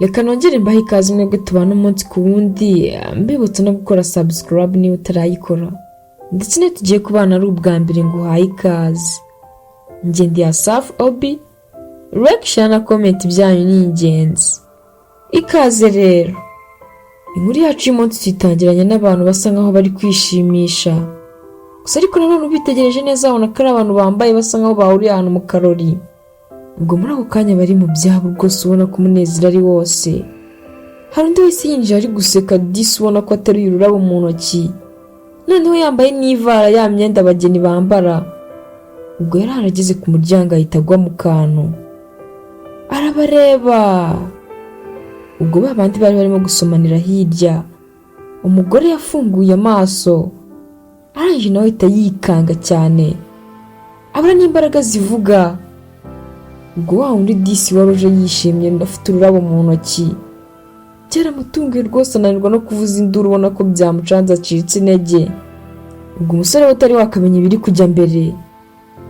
Reka nongere mbahe ikaze mwebwe tubana umunsi ku wundi, mbibutsa no gukora subscribe niba utarayikora, ndetse ne tugiye kubana ari ubwa mbere nguhaye ikaze. Njye ndi Asaf Obi, like, share na comment byanyu ni ingenzi. Ikaze rero. Inkuru yacu y'umunsi tuyitangiranye n'abantu basa nkaho bari kwishimisha. Gusa ariko nanone ubitegereje neza ubona ko ari abantu bambaye basa nkaho bahuriye ahantu mu karori. Ubwo muri ako kanya bari mu byabo rwose ubona ko umunezero ari wose. Hari undi wese yinjira ari guseka disi ubona ko ateruye ururabo mu ntoki. Noneho yambaye n'ivara ya myenda abageni bambara. Ubwo yari arageze ku muryango ahita agwa mu kantu. Arabareba. Ubwo babandi bari barimo gusomanira hirya. Umugore yafunguye amaso. Arangije nawe ahita yikanga cyane. Abura n'imbaraga zivuga. Ubwo wa undi disi waruje yishimye ndafite ururabo mu ntoki. Byaramutunguye rwose ananirwa no kuvuza induru ubona ko byamucanze acitse intege. Ubwo umusore utari wakamenya ibiri kujya mbere.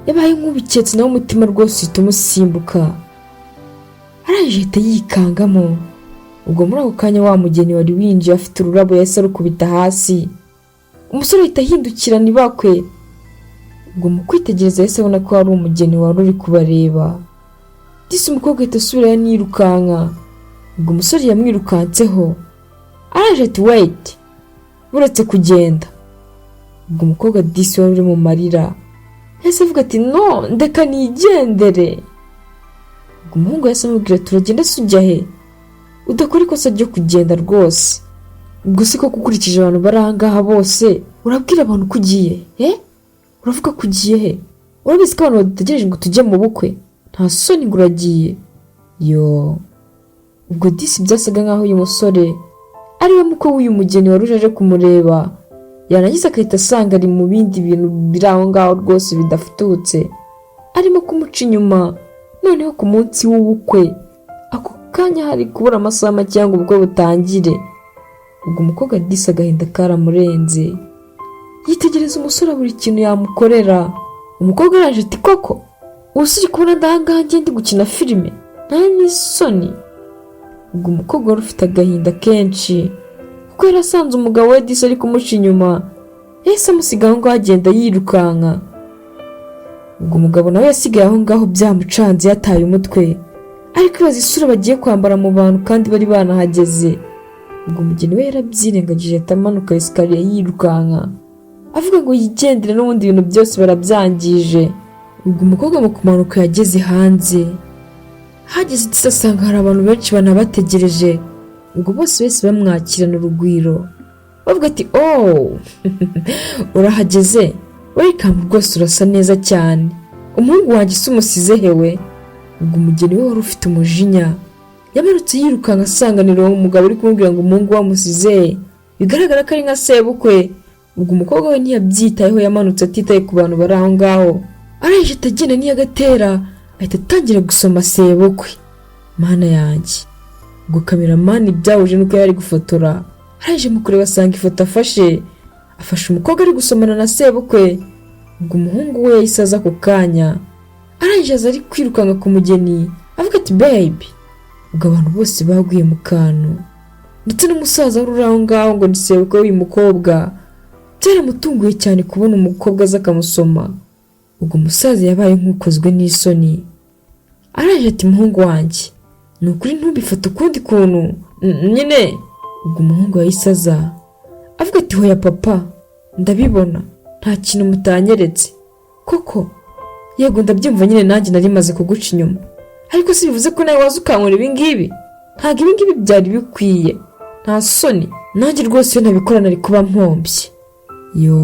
Yabaye nk'ubiketse nawe umutima rwose uhita umusimbuka. Arangije ahita yikangamo. Ubwo muri ako kanya wa mugeni wari winjiye afite ururabo yahise arukubita hasi. Umusore ahita ahindukira nibakwe. Ubwo mu kwitegereza yahise abona ko hari umugeni wari uri kubareba. Disi umukobwa ahita asubira yanirukanka. Ubwo umusore yamwirukanseho. Araje ati wait, buretse kugenda. Ubwo umukobwa disi wari uri mu marira yahise avuga ati no, ndeka nigendere. Ubwo umuhungu yahise amubwira turagenda sujya he, udakora ikosa ryo kugenda rwose. Ubwo siko kukurikije abantu bari ahangaha bose urabwira abantu ko ugiye uravuga ko ugiye he? Urabizi ko abantu badutegereje ngo tujye mu bukwe, nta soni ngo uragiye. Yo. Ubwo disi byasaga nkaho uyu musore ari we muko w'uyu mugeni wari uje kumureba. Yarangiza akahita asanga ari mu bindi bintu biri aho ngaho rwose bidafututse, arimo kumuca inyuma. Noneho ku munsi w'ubukwe ako kanya hari kubura amasaha make cyangwa ubwo butangire. Ubwo umukobwa disi agahinda karamurenze. Yitegereza umusore buri kintu yamukorera. Umukobwa araje ati koko usiri kubona ndahangaha ndi gukina filime nta n'isoni. Ubwo umukobwa wari ufite agahinda kenshi kuko yarasanze umugabo we disi ari kumuca inyuma. Yahise amusiga aho ngaho agenda yirukanka. Ubwo umugabo nawe yasigaye aho ngaho byamucanze yataye umutwe, ariko ibaza isura bagiye kwambara mu bantu kandi bari banahageze. Ubwo umugeni we yarabyirengagije ahita amanuka esikariye yirukanka avuga ngo yigendere n'ubundi ibintu byose barabyangije. Ubwo umukobwa mu kumanuka yageze hanze. Hageze disi asanga hari abantu benshi banabategereje. Ubwo bose bamwakirana urugwiro bavuga ati oh urahageze, welcome rwose urasa neza cyane, umuhungu wanjye se umusize hewe? Ubwo umugeni we wari ufite umujinya yamanutse yirukanka asanganira umugabo uri kumubwira ngo umuhungu wamusize, bigaragara ko ari nka sebukwe. Ubwo umukobwa we ntiyabyitayeho, yamanutse atitaye ku bantu bari aho ngaho. Arangije atagenda niyagatera ahita atangira gusoma sebukwe. Mana yanjye. Ubwo kameramani byahuje nuko yari gufotora. Arangije mu kureba asanga ifoto afashe umukobwa ari gusomana na sebukwe. Ubwo umuhungu we yayisaza ku kanya. Arangije aza ari kwirukanka ku mugeni avuga ati baby. Ubwo abantu bose baguye mu kantu, ndetse n'umusaza wari aho ngaho ngo ni sebukwe w'uyu mukobwa. Byaramutunguye cyane kubona umukobwa aza akamusoma. Ubwo umusaza yabaye nk'ukozwe n'isoni. Arangije ati muhungu wanjye ni ukuri ntubifate ukundi kuntu nyine. Ubwo umuhungu yayisaza avuga ati hoya papa, ndabibona nta kintu mutanyeretse koko. Yego ndabyumva nyine nanjye nari maze kuguca inyuma, ariko si bivuze ko nawe waza ukankora ibi ngibi. Ntabwo ibi ngibi byari bikwiye, nta soni. Nanjye rwose iyo nabikora nari kuba mpombye. Yo.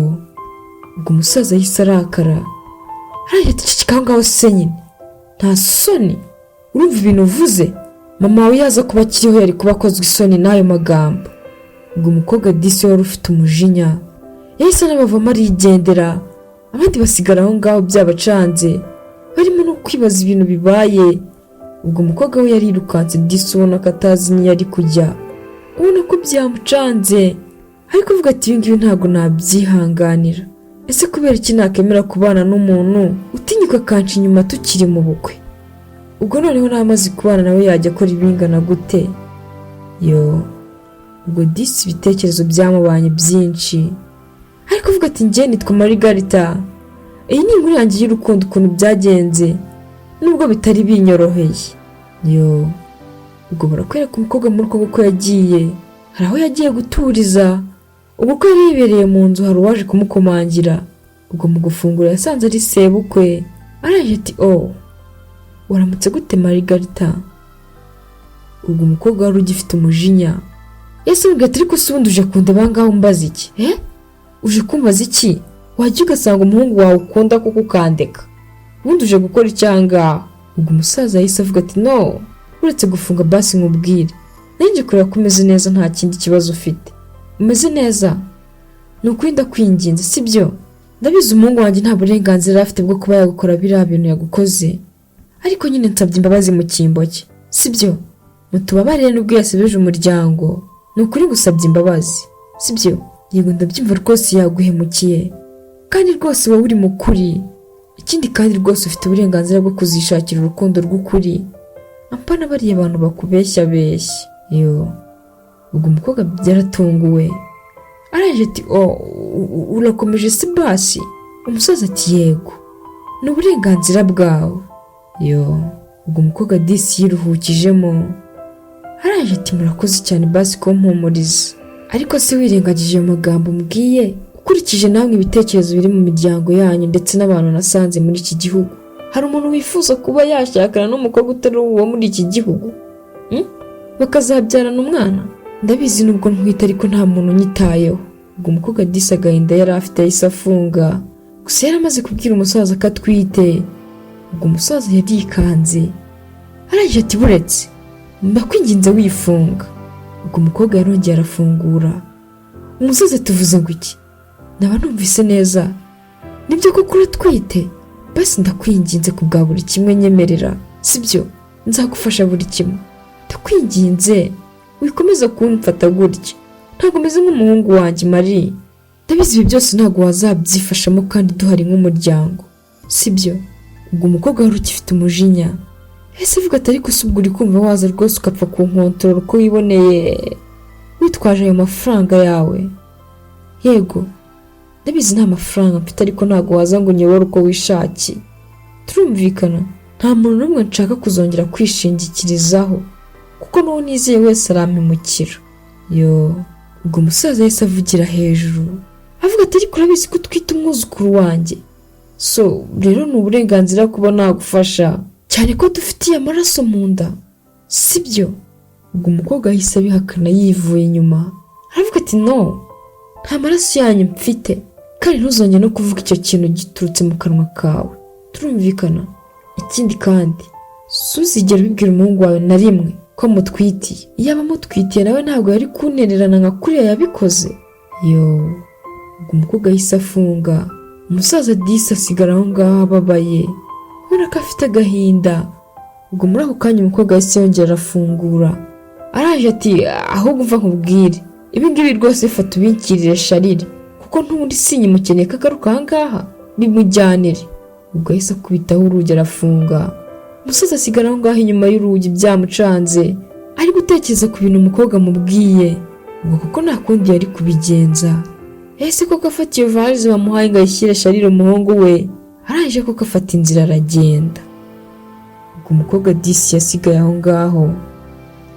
Ubwo umusaza yahise arakara. Arangije ati ceceka aho ngaho se nyine, nta soni. Urumva ibintu uvuze? Mama wawe yaza kuba akiriho yari kuba akozwe isoni n'ayo magambo. Ubwo umukobwa disi wari ufite umujinya yahise anabavamo arigendera. Abandi basigara aho ngaho byabacanze barimo no kwibaza ibintu bibaye. Ubwo umukobwa we yarirukanse disi ubona ko atazi niyo ari kujya, ubona ko byamucanze, ariko avuga ati ibi ngibi ntabwo nabyihanganira. Ese kubera iki nakemera kubana n'umuntu utinyuka kanca inyuma tukiri mu bukwe? Ubwo noneho namaze kubana nawe yajya akora ibingana gute? Yo, ubwo disi ibitekerezo byamubanye byinshi, ariko avuga ati njye nitwa Margarita, iyi ni inkuru yanjye y'urukundo ukuntu byagenze nubwo bitari binyoroheye. Yo, ubwo barakwereka umukobwa muri uko yagiye, hari aho yagiye guturiza, ubwo ko yari yibereye mu nzu hari uwaje kumukomangira, ubwo mu gufungura yasanze ari sebukwe. Araje ati waramutse gute Margarita? Ubwo umukobwa wari ugifite umujinya yasubwiye ati ariko se ubundi uje kundeba ngaho umbaza iki? Uje kumbaza iki? Wajya ugasanga umuhungu wawe ukunda kuko ukandeka, ubundi uje gukora icyanga? Ubwo umusaza yahise avuga ati no, uretse gufunga basi nkubwire, nanjye kureba ko umeze neza nta kindi kibazo ufite. Umeze neza? Ni ukuri ndakwinginze sibyo? Ndabizi umuhungu wanjye nta burenganzira afite bwo kuba yagukora biriya bintu yagukoze, ariko nyine nsabye imbabazi mu cyimbo cye sibyo? Mutubabarire nubwo yasebeje umuryango, ni ukuri gusabye imbabazi sibyo? Yego ndabyumva rwose yaguhemukiye, kandi rwose wowe uri mukuri, ikindi kandi rwose ufite uburenganzira bwo kuzishakira urukundo rw'ukuri, apana bariya abantu bakubeshya beshya. Yo, ubwo umukobwa byaratunguwe, araje ati urakomeje se basi? Umusaza ati yego, ni uburenganzira bwawe. Yo, ubwo umukobwa disi yiruhukijemo, araje ati murakoze cyane basi ko mpumuriza, ariko se wirengagije ayo magambo umbwiye, ukurikije namwe ibitekerezo biri mu miryango yanyu ndetse n'abantu nasanze muri iki gihugu, hari umuntu wifuza kuba yashakana n'umukobwa utari uwo muri iki gihugu bakazabyarana umwana? Ndabizi nubwo ntwite ariko nta muntu unyitayeho. Ubwo umukobwa disi agahinda yari afite yahise afunga, gusa yari amaze kubwira umusaza ko atwite. Ubwo umusaza yarikanze, araje ati buretse ndakwinginze wifunga. Ubwo umukobwa yarongeye arafungura. Umusaza tuvuze ngo iki? Naba numvise neza, nibyo koko uratwite? Basi ndakwinginze kubwa buri kimwe nyemerera sibyo? Nzagufasha buri kimwe, ndakwinginze wikomeza kumfata gutya, ntabwo meze nk'umuhungu wanjye Marie. Ndabizi ibi byose ntabwo wazabyifashamo kandi duhari nk'umuryango sibyo? Ubwo umukobwa wari ugifite umujinya ese avuga ati ariko se ubwo uri kumva waza rwose ukapfa kunkontorora uko wiboneye witwaje ayo mafaranga yawe? Yego ndabizi nta mafaranga mfite, ariko ntabwo waza ngo unyobore uko wishakiye, turumvikana? Nta muntu n'umwe nshaka kuzongera kwishingikirizaho, kuko n'uwo nizeye wese arampemukira. Yo, ubwo umusaza yahise avugira hejuru avuga ati ariko urabizi ko utwite umwuzukuru wanjye, so rero ni uburenganzira kuba nagufasha, cyane ko dufitiye amaraso mu nda sibyo? Ubwo umukobwa yahise abihakana yivuye inyuma, aravuga ati no, nta maraso yanyu mfite, kandi ntuzongere no kuvuga icyo kintu giturutse mu kanwa kawe, turumvikana? Ikindi kandi suzigera ubibwira umuhungu wawe na rimwe ko mutwitiye, iyo abamutwitiye nawe ntabwo yari kuntererana nka kuriya yabikoze. Yo, ubwo umukobwa yahise afunga, umusaza disi asigara aho ngaho ababaye, ubona ko afite agahinda. Ubwo muri ako kanya umukobwa yahise yongera arafungura, araje ati ahubwo umva nkubwire, ibi ngibi rwose fata ubinkirire Sharire, kuko ntundi sinyimukeneye ko agaruka aha ngaha, bimujyanire. Ubwo yahise akubitaho urugi arafunga, umusaza asigara aho ngaho inyuma y'urugi byamucanze, ari gutekereza ku bintu umukobwa amubwiye, ubwo kuko nta kundi yari kubigenza. Ese koko afata iyo valize bamuhaye ngo ayishyire Sharire umuhungu we, araje koko afata inzira aragenda. Ubwo umukobwa disi yasigaye aho ngaho,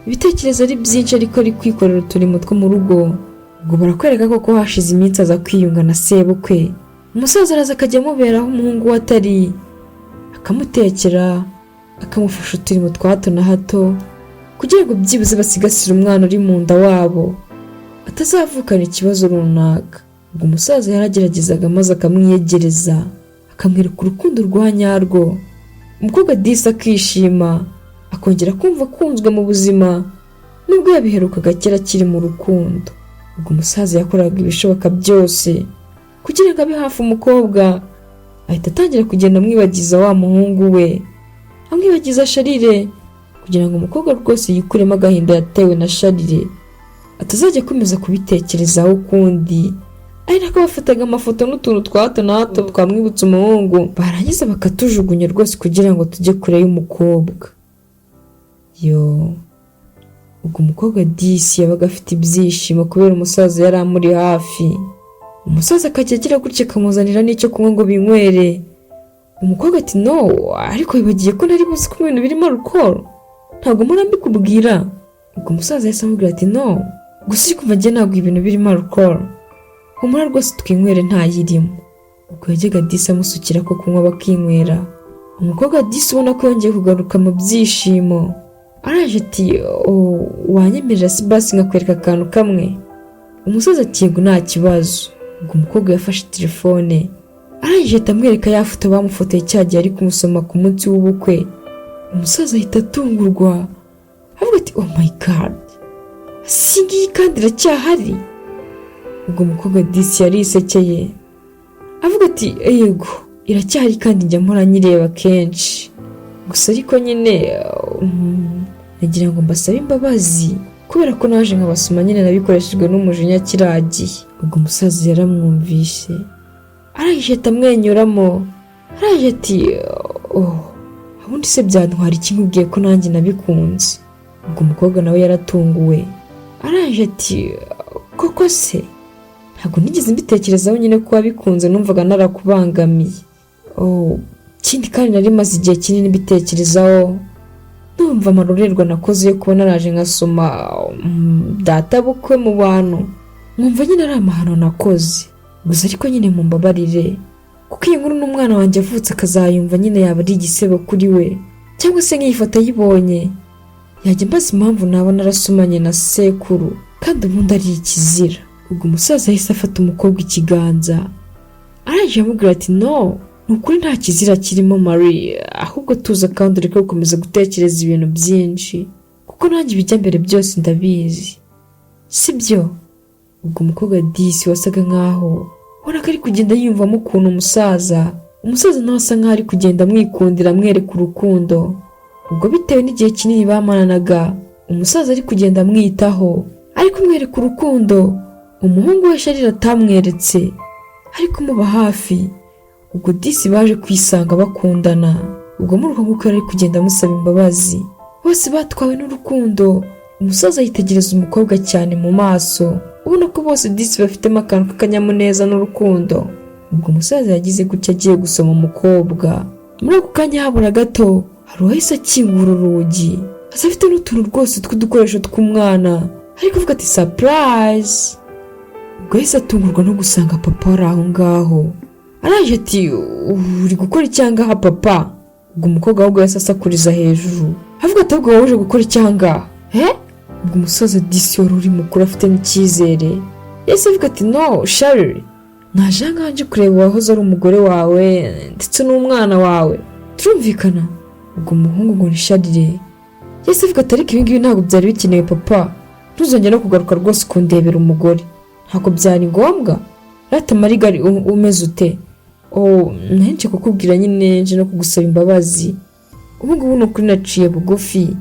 ibitekerezo ari byinshi ariko ari kwikorera uturimo two mu rugo. Ubwo barakwereka koko hashize iminsi aza kwiyunga na sebukwe, umusaza araza akajya amuberaho umuhungu we atari, akamutekera akamufasha uturimo twa hato na hato, kugira ngo byibuze basigasire umwana uri mu nda wabo atazavukana ikibazo runaka. Ubwo umusaza yarageragezaga maze akamwiyegereza, akamwereka urukundo rwa nyarwo. Umukobwa disi akishima, akongera kumva akunzwe mu buzima nubwo yabiherukaga kera akiri mu rukundo. Ubwo umusaza yakoraga ibishoboka byose kugira ngo abe hafi umukobwa, ahita atangira kugenda amwibagiza wa muhungu we, amwibagiza Sharire, kugira ngo umukobwa rwose yikuremo agahinda yatewe na Sharire, atazajya akomeza kubitekerezaho ukundi. Ari nako bafataga amafoto n'utuntu twa hato na hato twamwibutsa umuhungu, barangiza bakatujugunya rwose kugira ngo tujye kure y'umukobwa. Yo, ubwo umukobwa disi yabaga afite ibyishimo kubera umusaza yari amuri hafi. Umusaza akajya agira gutya akamuzanira n'icyo kunywa ngo binywere. Umukobwa ati no, ariko wibagiye ko nari buzi ko ibintu birimo alcohol, ntabwo mbikubwira. Ubwo umusaza yahise amubwira ati no, gusa uri kumva njye ntabwo ibintu birimo alcohol, humura rwose twinywere ntayirimo. Ubwo yajyaga disi amusukira ko kunywa bakinywera. Umukobwa disi ubona ko yongeye kugaruka mu byishimo, araje ati wanyemerera si basi nkakwereka akantu kamwe. Umusaza ati yego nta kibazo. Ubwo umukobwa yafashe telefone arangije amwereka ya foto bamufotoye cyagiye ari kumusoma ku munsi w'ubukwe. Umusaza ahita atungurwa avuga ati oh my god, singiyi kandi iracyahari. Ubwo umukobwa disi yarisekeye avuga ati yego iracyahari kandi njya mpora nyireba kenshi, gusa ariko nyine nagira ngo mbasabe imbabazi kubera ko naje nkabasoma nyine nabikoreshejwe n'umujinya kiragiye. Ubwo umusaza yaramwumvishe arangije atamwenyuramo araje ati ubundi se byantwara iki nkubwiye ko nanjye nabikunze. Ubwo umukobwa nawe yaratunguwe araje ati koko se ntabwo nigeze mbitekerezaho nyine ko wabikunze, numvaga narakubangamiye. Ikindi kandi nari maze igihe kinini mbitekerezaho, numva amarorerwa nakoze yo kuba naraje nkasoma data bukwe mu bantu, nkumva nyine ari amahano nakoze. Gusa ariko nyine mumbabarire kuko iyi nkuru n'umwana wanjye avutse akazayumva nyine yaba ari igisebo kuri we, cyangwa se nk'iyi foto ayibonye yajya mbaza impamvu naba narasomanye na sekuru kandi ubundi ari ikizira. Ubwo umusaza yahise afata umukobwa ikiganza araje amubwira ati no, nukuri nta kizira kirimo Marie, ahubwo tuza kandi ureke gukomeza gutekereza ibintu byinshi kuko nanjye ibijya mbere byose ndabizi, sibyo? Ubwo umukobwa disi wasaga nkaho ubona ko ari kugenda yiyumvamo ukuntu umusaza nawe asa nkaho ari kugenda amwikundira amwereka urukundo. Ubwo bitewe n'igihe kinini bamaranaga, umusaza ari kugenda amwitaho ari kumwereka urukundo umuhungu we Sharira atamweretse, ari kumuba hafi. Ubwo disi baje kwisanga bakundana. Ubwo muri uko nguko yari kugenda amusaba imbabazi, bose batwawe n'urukundo. Umusaza yitegereza umukobwa cyane mu maso, ubona ko bose disi bafitemo akantu k'akanyamuneza n'urukundo. Ubwo umusaza yagize gutya agiye gusoma umukobwa, muri ako kanya habura gato hari uwahise akingura urugi, asa afite n'utuntu rwose tw'udukoresho tw'umwana, ari kuvuga ati surprise. Ubwo yahise atungurwa no gusanga papa ari aho ngaho, araje ati uri gukora icyangaha papa? Ubwo umukobwa ahubwo yahise asakuriza hejuru avuga ati ahubwo waje gukora icyangaha? Ubwo umusaza disi wari uri mukuru afite n'icyizere yahise avuga ati no Sharire, naje ngaha nje kureba uwahoze ari umugore wawe ndetse n'umwana wawe, turumvikana? Ubwo umuhungu ngo ni Sharire yahise avuga ati ariko ibingibi ntabwo byari bikenewe papa, ntuzongera kugaruka rwose kundebera umugore, ntabwo byari ngombwa. Rata Marigari umeze ute? Nanje kukubwira nyine nje no kugusaba imbabazi, ubu ngubu nukuri naciye bugufi,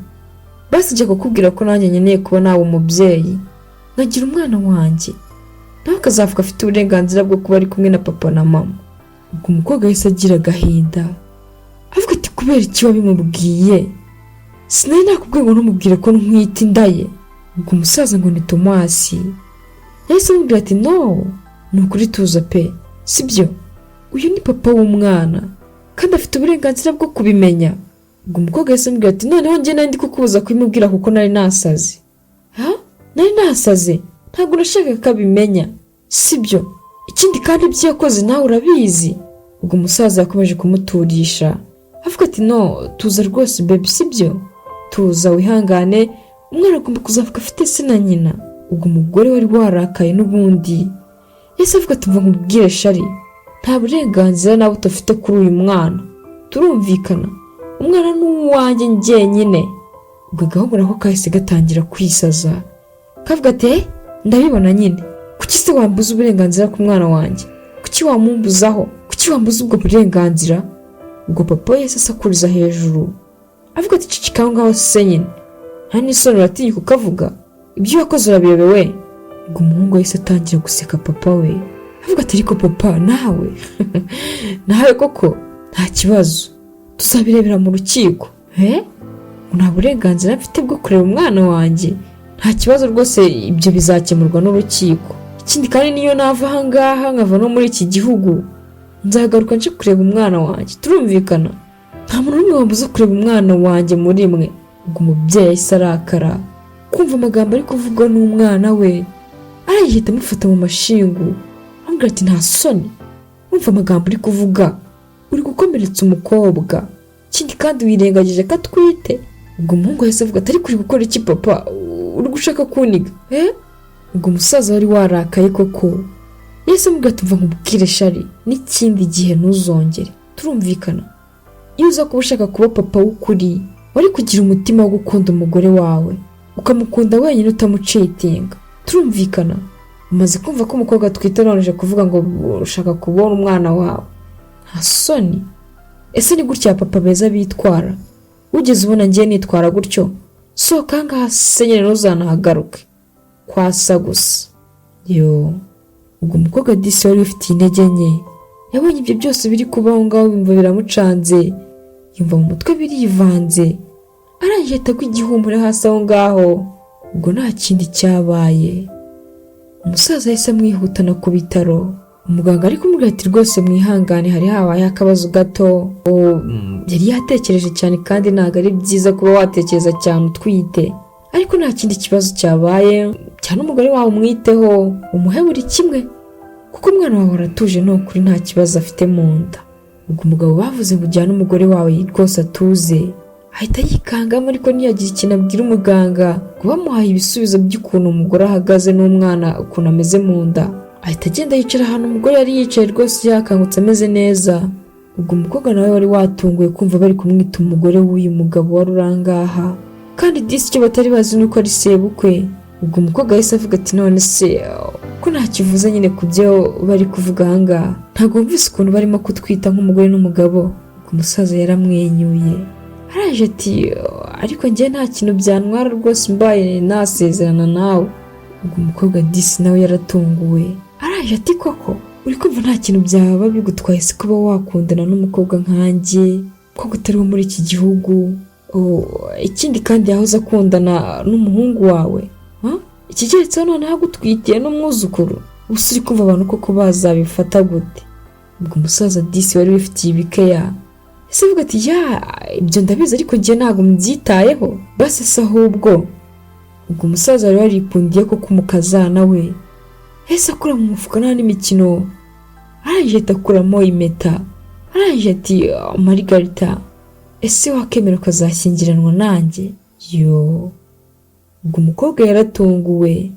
basi nje kukubwira ko nanjye nkeneye kuba nawe umubyeyi nkagira umwana wanjye, nawe akazavuga afite uburenganzira bwo kuba ari kumwe na papa na mama. Ubwo umukobwa yahise agira agahinda avuga ati kubera iki wabimubwiye? Sinari nakubwiye ngo ntumubwire ko ntwite inda ye. Ubwo umusaza ngo ni Tomasi yahise amubwira ati no, nukuri tuza pe, sibyo? Uyu ni papa w'umwana kandi afite uburenganzira bwo kubimenya. Ubwo umukobwa yahise amubwira ati noneho njye nandi kukubuza kubimubwira kuko nari nasaze. Nari nasaze? Ntabwo nashakaga ko abimenya, sibyo? Ikindi kandi ibyo yakoze nawe urabizi. Ubwo umusaza yakomeje kumuturisha avuga ati no, tuza rwose baby, sibyo? Tuza wihangane, umwana agomba kuzavuga afite se na nyina. Ubwo umugore wari warakaye n'ubundi yahise avuga ati mva nkubwire Shari, nta burenganzira nawe utafite kuri uyu mwana, turumvikana? Umwana ni uwanjye njyenyine. Ubwo agahungu nako kahise gatangira kwisaza kavuga ati ndabibona nyine, kuki se wambuza uburenganzira ku mwana wanjye? Kuki wamumbuzaho? Kuki wambuza ubwo burenganzira? Ubwo papa yahise asakuriza hejuru avuga ati cicika ngaho se nyine, nta n'isoni uratinyuka ukavuga ibyo wakoze urabiyobewe. Ubwo umuhungu yahise atangira guseka papa we avuga ati ariko papa nawe nawe koko nta kibazo, tuzabirebera mu rukiko. Nta burenganzira mfite bwo kureba umwana wanjye nta kibazo rwose, ibyo bizakemurwa n'urukiko. Ikindi kandi niyo nava aha ngaha nkava no muri iki gihugu, nzagaruka nje kureba umwana wanjye, turumvikana? Nta muntu n'umwe wambuza kureba umwana wanjye muri mwe. Ubwo umubyeyi yahise arakara kumva amagambo ari kuvugwa n'umwana we, arayihita amufata mu mashingu amubwira ati nta soni, wumva amagambo uri kuvuga, uri gukomeretsa umukobwa, ikindi kandi wirengagije ko atwite. Ubwo umuhungu yahise avuga ati ariko uri gukora iki papa, uri gushaka kuniga? Ubwo umusaza wari warakaye koko yahise amubwira ati mva nkubwire shari, n'ikindi gihe ntuzongere, turumvikana? Iyo uza kuba ushaka kuba papa w'ukuri, wari kugira umutima wo gukunda umugore wawe, ukamukunda wenyine utamucitinga, turumvikana? Umaze kumva ko umukobwa atwite noneje kuvuga ngo ushaka kubona umwana wawe, nta soni? Ese ni gutya papa beza bitwara? Ugeze ubona ngiye nitwara gutyo? Sohoka ngaha se nyine ntuzanahagaruke, kwasa gusa. Ubwo umukobwa disi wari ufite intege nke yabonye ibyo byose biri kubaho ngaho, bimva biramucanze, yumva mu mutwe birivanze, arangije atagwa igihumure hasi aho ngaho. Ubwo nta kindi cyabaye, umusaza yahise amwihutana ku bitaro. Umuganga ari kumubwira ati rwose mwihangane, hari habaye akabazo gato. Yari yatekereje cyane kandi ntabwo ari byiza kuba watekereza cyane utwite, ariko nta kindi kibazo cyabaye, cyane umugore wawe umwiteho, umuhe buri kimwe, kuko umwana wawe aratuje, ni ukuri nta kibazo afite mu nda. Ubwo umugabo bavuze ngo ujyane umugore wawe rwose atuze, ahita yikangamo, ariko ntiyagira ikintu abwira umuganga ngo bamuhaye ibisubizo by'ukuntu umugore ahagaze n'umwana ukuntu ameze mu nda. Ahita agenda yicara ahantu umugore yari yicaye rwose yakangutse ameze neza. Ubwo umukobwa nawe wari watunguye kumva bari kumwita umugore w'uyu mugabo wari urangaha, kandi disi icyo batari bazi nuko ari sebukwe. Ubwo umukobwa yahise avuga ati none se ko nta kivuze nyine ku byo bari kuvuga aha ngaha, ntabwo wumvise ukuntu barimo kutwita nk'umugore n'umugabo? Ubwo umusaza yaramwenyuye, araje ati ariko njye nta kintu byantwara rwose mbaye nasezerana nawe. Ubwo umukobwa disi nawe yaratunguwe, araje ati koko uri kumva nta kintu byaba bigutwaye se kuba wakundana n'umukobwa nkanjye ko gutari wo muri iki gihugu? Ikindi kandi yahoze akundana n'umuhungu wawe, iki cyeretseho noneho agutwitiye n'umwuzukuru, gusa uri kumva abantu koko bazabifata gute? Ubwo umusaza disi wari wifitiye ibikeya ese avuga ati ibyo ndabizi, ariko njye ntabwo mbyitayeho basi se ahubwo. Ubwo umusaza wari warikundiye ko kumukazana we ese akura mu mufuka nta n'imikino, arangije atakuramo impeta, arangije ati Margarita, ese wakemera ukazashyingiranwa nanjye? Ubwo umukobwa yaratunguwe,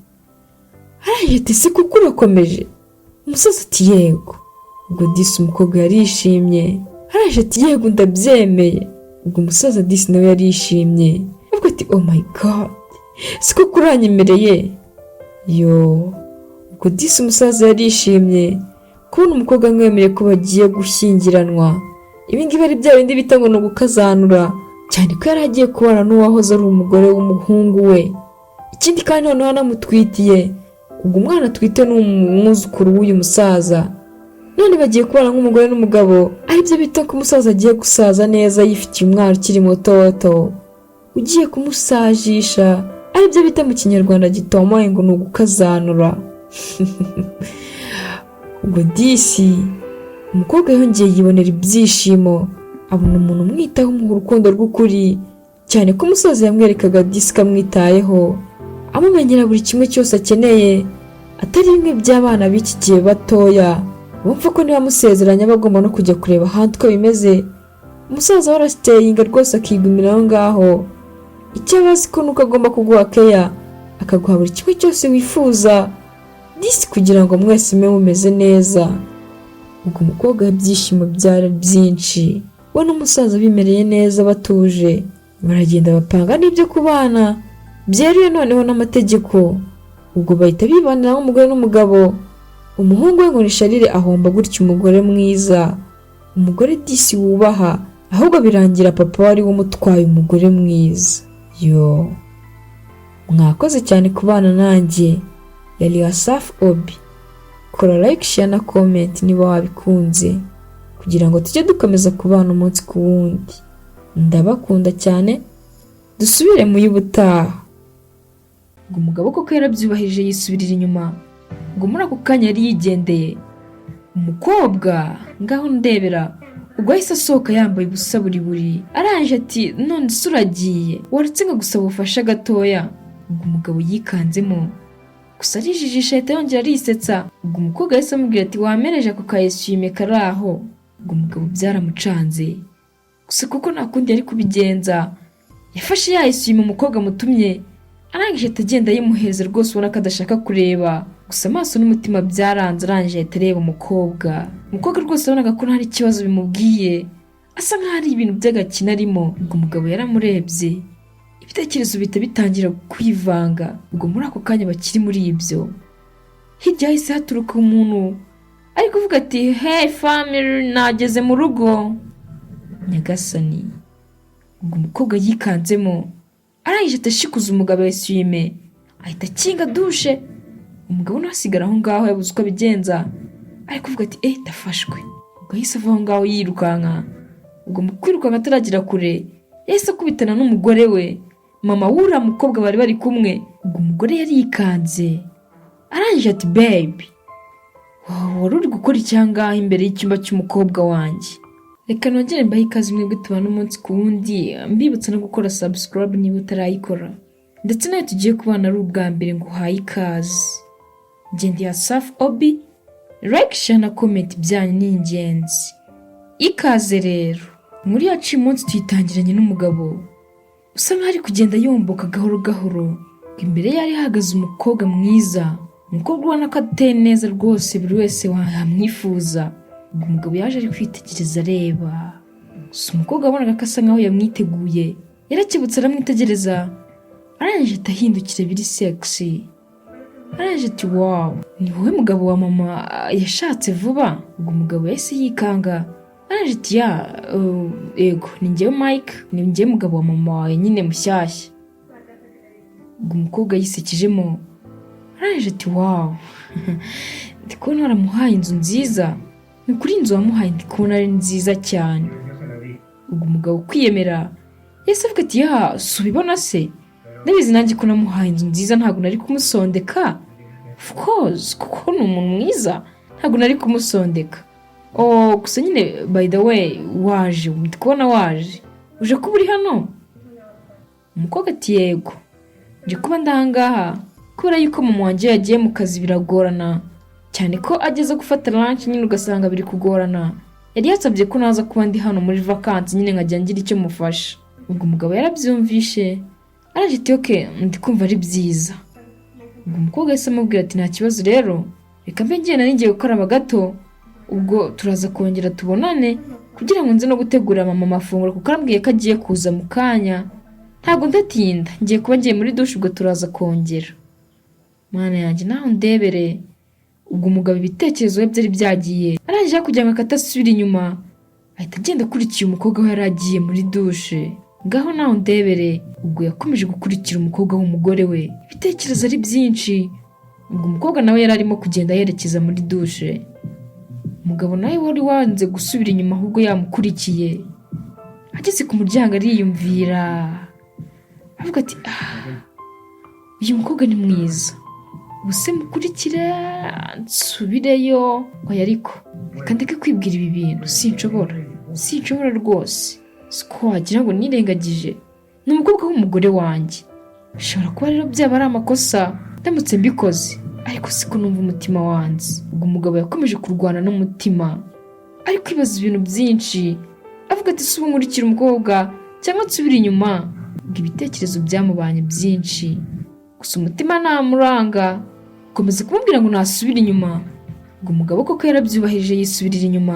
arangije ati se kuko urakomeje? Umusaza ati yego. Ubwo disi umukobwa yarishimye, arangije ati yego ndabyemeye. Ubwo umusaza disi nawe yarishimye, avuga ati oh my god, siko kuranyemereye? Ubwo disi umusaza yarishimye kubona umukobwa amwemereye ko bagiye gushyingiranwa. Ibi ngibi ari bya bindi bita ngo ni ugukazanura, cyane ko yari agiye kubana n'uwahoze ari umugore w'umuhungu we. Ikindi kandi noneho anamutwitiye, ubwo umwana atwite ni umwuzukuru w'uyu musaza, none bagiye kubana nk'umugore n'umugabo, ari byo bita ko umusaza agiye gusaza neza yifitiye umwana ukiri mutoto, ugiye kumusajisha, ari byo bita mu kinyarwanda gitomoye ngo ni ugukazanura. Ubwo disi umukobwa yongeye yibonera ibyishimo, abona umuntu umwitaho mu rukundo rw'ukuri, cyane ko umusaza yamwerekaga disi kamwitayeho, amumenyera buri kimwe cyose akeneye, atari bimwe by'abana b'iki gihe batoya bumva ko niba musezeranya bagomba no kujya kureba ahandi uko bimeze. Umusaza warasiteyinga rwose akigumira aho ngaho, icyo abazi ko nuko agomba kuguha keya, akaguha buri kimwe cyose wifuza disi kugira ngo mwese mube mumeze neza. Ubwo umukobwa ibyishimo byari byinshi, we n'umusaza bimereye neza batuje, baragenda bapanga n'ibyo kubana byeruye noneho n'amategeko. Ubwo bahita bibanira nk'umugore n'umugabo. Umuhungu we ngo ni Sharire ahomba gutya umugore mwiza, umugore disi wubaha, ahubwo birangira papa wari umutwaye umugore mwiza. Mwakoze cyane kubana nanjye, yari Asaf Obi. Kora like, share na comment niba wabikunze, kugira ngo tujye dukomeza kubana umunsi ku wundi. Ndabakunda cyane, dusubire mu y'ubutaha. ngo umugabo koko yarabyubahirije yisubirira inyuma, ngo muri ako kanya yari yigendeye. Umukobwa ngaho ndebera ubwo yahise asohoka yambaye ubusa buri arangije ati none se uragiye waretse ngo gusaba ubufasha gatoya. Ubwo umugabo yikanzemo gusa arijijisha ahita yongera arisetsa. Ubwo umukobwa yahise amubwira ati wamereje ako kayeswime kari aho. Ubwo umugabo byaramucanze gusa kuko nta kundi yari kubigenza yafashe yayeswime umukobwa mutumye arangije atagenda yimuheza rwose ubona ko adashaka kureba, gusa amaso n'umutima byaranze arangije ahita areba umukobwa rwose abonaga ko nta kibazo bimubwiye asa nkaho ari ibintu by'agakina arimo. Ubwo umugabo yaramurebye ibitekerezo bihita bitangira kwivanga. Ubwo muri ako kanya bakiri muri ibyo hirya hahise haturuka umuntu ari kuvuga ati hey family nageze mu rugo nyagasani. Ubwo umukobwa yikanzemo arangije atashikuza umugabo yeswime ahita akinga dushe. Umugabo nasigara aho ngaho yabuze uko abigenza ari kuvuga ati ndafashwe. Ubwo yahise ava aho ngaho yirukanka. Ubwo mu kwirukanka ataragira kure yahise akubitana n'umugore we mama w'uriya mukobwa bari kumwe. Ubwo umugore yarikanze arangije ati baby wari uri gukora icyangaha imbere y'icyumba cy'umukobwa wanjye. Reka nongere mbahe ikaze mwebwe tubana umunsi ku wundi, mbibutsa no gukora subscribe niba utarayikora, ndetse nayo tugiye kubana ari ubwa mbere ngo uhaye ikaze. Ngendi ya Safi Obi, like, share na comment byanyu ni ingenzi. Ikaze rero muri yacu umunsi tuyitangiranye n'umugabo usa nkaho ari kugenda yomboka gahoro gahoro. Imbere yari hahagaze umukobwa mwiza, umukobwa ubona ko ateye neza rwose buri wese wamwifuza. Ubwo umugabo yaje ari kwitegereza areba, gusa umukobwa abonaga ko asa nkaho yamwiteguye yarakebutse aramwitegereza arangije atahindukira biri sexy. Arangije ati wow ni wowe mugabo wa mama yashatse vuba. Ubwo umugabo yahise yikanga arangije ati ego ni njyewe Mike, ni njyewe mugabo wa mama wawe nyine mushyashya. Ubwo umukobwa yisekejemo arangije ati wow ndi kubona waramuhaye inzu nziza, ni kuri inzu wamuhaye ndi kubona ari nziza cyane. Ubwo umugabo kwiyemera yahise avuga ati subibona se ndabizi nanjye ko namuhaye inzu nziza ntabwo nari kumusondeka. Of course kuko ni umuntu mwiza ntabwo nari kumusondeka. Gusa nyine by the way waje ndi kubona waje uje kuba uri hano. Umukobwa ati yego nje kuba ndangaha kubera yuko mama wanjye yagiye mu kazi biragorana cyane ko ageze gufata lunch nyine ugasanga biri kugorana. Yari yasabye ko naza kuba ndi hano muri vacances nyine nkajya ngira icyo mufasha. Ubwo umugabo yarabyumvishe arangije ati okay ndi kumva ari byiza. Ubwo umukobwa yahise amubwira ati nta kibazo rero reka mbe ngiye nari ngiye gukaraba gato, ubwo turaza kongera tubonane kugira ngo nze no gutegura mama amafunguro kuko arambwiye ko agiye kuza mu kanya ntabwo ndatinda ngiye kuba ngiye muri douche ubwo turaza kongera. Mana yanjye naho ndebere. Ubwo umugabo ibitekerezo bye byari byagiye arangije kugira ngo akatasubira inyuma ahita agenda akurikiye umukobwa we yaragiye muri douche. Ngaho naho ndebere. Ubwo yakomeje gukurikira umukobwa w'umugore we ibitekerezo ari byinshi. Ubwo umukobwa nawe yari arimo kugenda yerekeza muri douche. Umugabo nawe wari wanze gusubira inyuma ahubwo yamukurikiye. Ageze ku muryango ariyumvira avuga ati uyu mukobwa ni mwiza ubuse mukurikire nsubireyo. Oya ariko reka ndeke kwibwira ibi bintu sinshobora rwose siko wagira ngo nirengagije ni umukobwa w'umugore wanjye. Bishobora kuba rero byaba ari amakosa ndamutse mbikoze ariko siko numva umutima wanze. Ubwo umugabo yakomeje kurwana n'umutima ari kwibaza ibintu byinshi avuga ati suba nkurikira umukobwa cyangwa nsubira inyuma. Ubwo ibitekerezo byamubanye byinshi gusa umutima ntamuranga komeza kumubwira ngo nasubira inyuma. Ubwo umugabo koko yarabyubahirije yisubirira inyuma.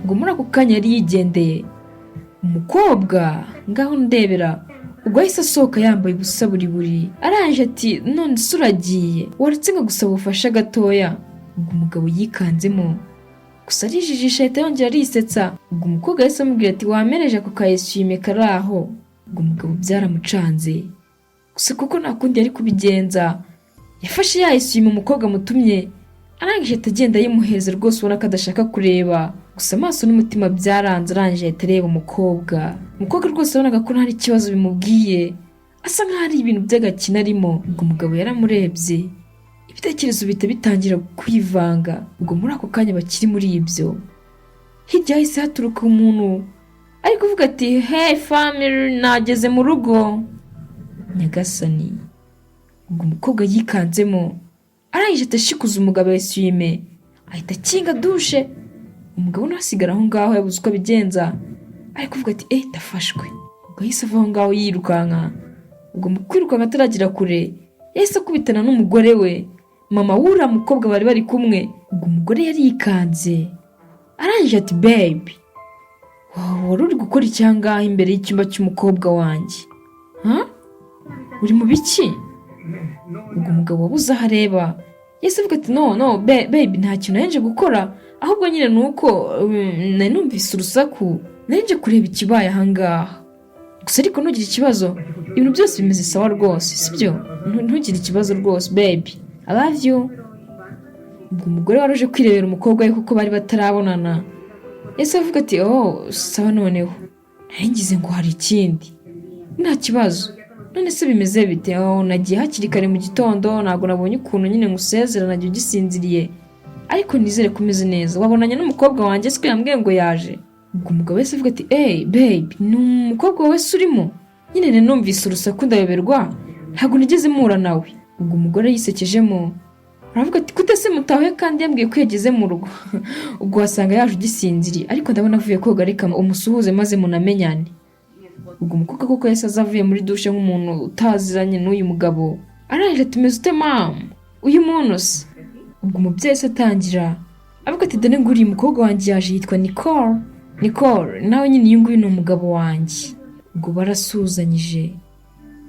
Ubwo muri ako kanya yari yigendeye. Umukobwa ngaho ndebera ubwo yahise asohoka yambaye ubusa buri arangije ati none se uragiye waretse ngo gusaba ubufasha gatoya. Ubwo umugabo yikanzemo gusa arijijisha ahita yongera arisetsa. Ubwo umukobwa yahise amubwira ati wamereje ako kayeswime kari aho. Ubwo umugabo byaramucanze gusa kuko nta kundi yari kubigenza yafashe yayeswime umukobwa mutumye arangije atagenda yimuheza rwose ubona ko adashaka kureba, gusa amaso n'umutima byaranze arangije ahita areba umukobwa rwose abonaga ko nta kibazo bimubwiye asa nk'aho ari ibintu by'agakina arimo. Ubwo umugabo yaramurebye, ibitekerezo bihita bitangira kwivanga. Ubwo muri ako kanya bakiri muri ibyo, hirya hahise haturuka umuntu ari kuvuga ati hey family, nageze mu rugo. Nyagasani, ubwo umukobwa yikanzemo, arangije atashikuza umugabo eswime, ahita akinga dushe. Umugabo nasigara aho ngaho yabuze uko abigenza, ari kuvuga ati ndafashwe. Ubwo yahise ava aho ngaho yirukanka. Ubwo mu kwirukanka ataragira kure, yahise akubitana n'umugore we, mama w'uriya mukobwa bari bari kumwe. Ubwo umugore yari yikanze, arangije ati baby, wari uri gukora iki aha ngaha imbere y'icyumba cy'umukobwa wanjye? Uri mu biki? Ubwo umugabo wabuze aho areba, yahise avuga ati no baby, nta kintu naje gukora, ahubwo nyine nuko nari numvise urusaku, naje kureba ikibaye aha ngaha. Gusa ariko ntugire ikibazo, ibintu byose bimeze sawa rwose, sibyo? Ntugire ikibazo rwose baby, I love you. Ubwo umugore waraje kwirebera umukobwa we kuko bari batarabonana, yahise avuga ati sawa, noneho naringize ngo hari ikindi. Nta kibazo, none se bimeze bite? Nagiye hakiri kare mu gitondo, ntabwo nabonye ukuntu nyine ngusezera, nagiye ugisinziriye, ariko nizere ko umeze neza. Wabonanye n'umukobwa wanjye se ko yambwiye ngo yaje? Ubwo umugabo wese avuga ati baby, ni umukobwa wawe se urimo? Nyine numvise urusaku ndayoberwa, ntabwo nigeze mpura nawe. Ubwo umugore yisekejemo, aravuga ati kute se mutahuye kandi yambwiye ko yageze mu rugo? Ubwo wasanga yaje ugisinziriye, ariko ndabona avuye koga, reka umusuhuze maze munamenyane. Ubwo umukobwa koko yahise azavuye muri dushe nk'umuntu utaziranye n'uyu mugabo, arangije ati meze ute mama, uyu muntu se? Ubwo umubyeyi se atangira avuga ati dore nguriye umukobwa wanjye yaje, yitwa Nicole, nawe nyine uyu nguyu ni umugabo wanjye. Ubwo barasuzanyije,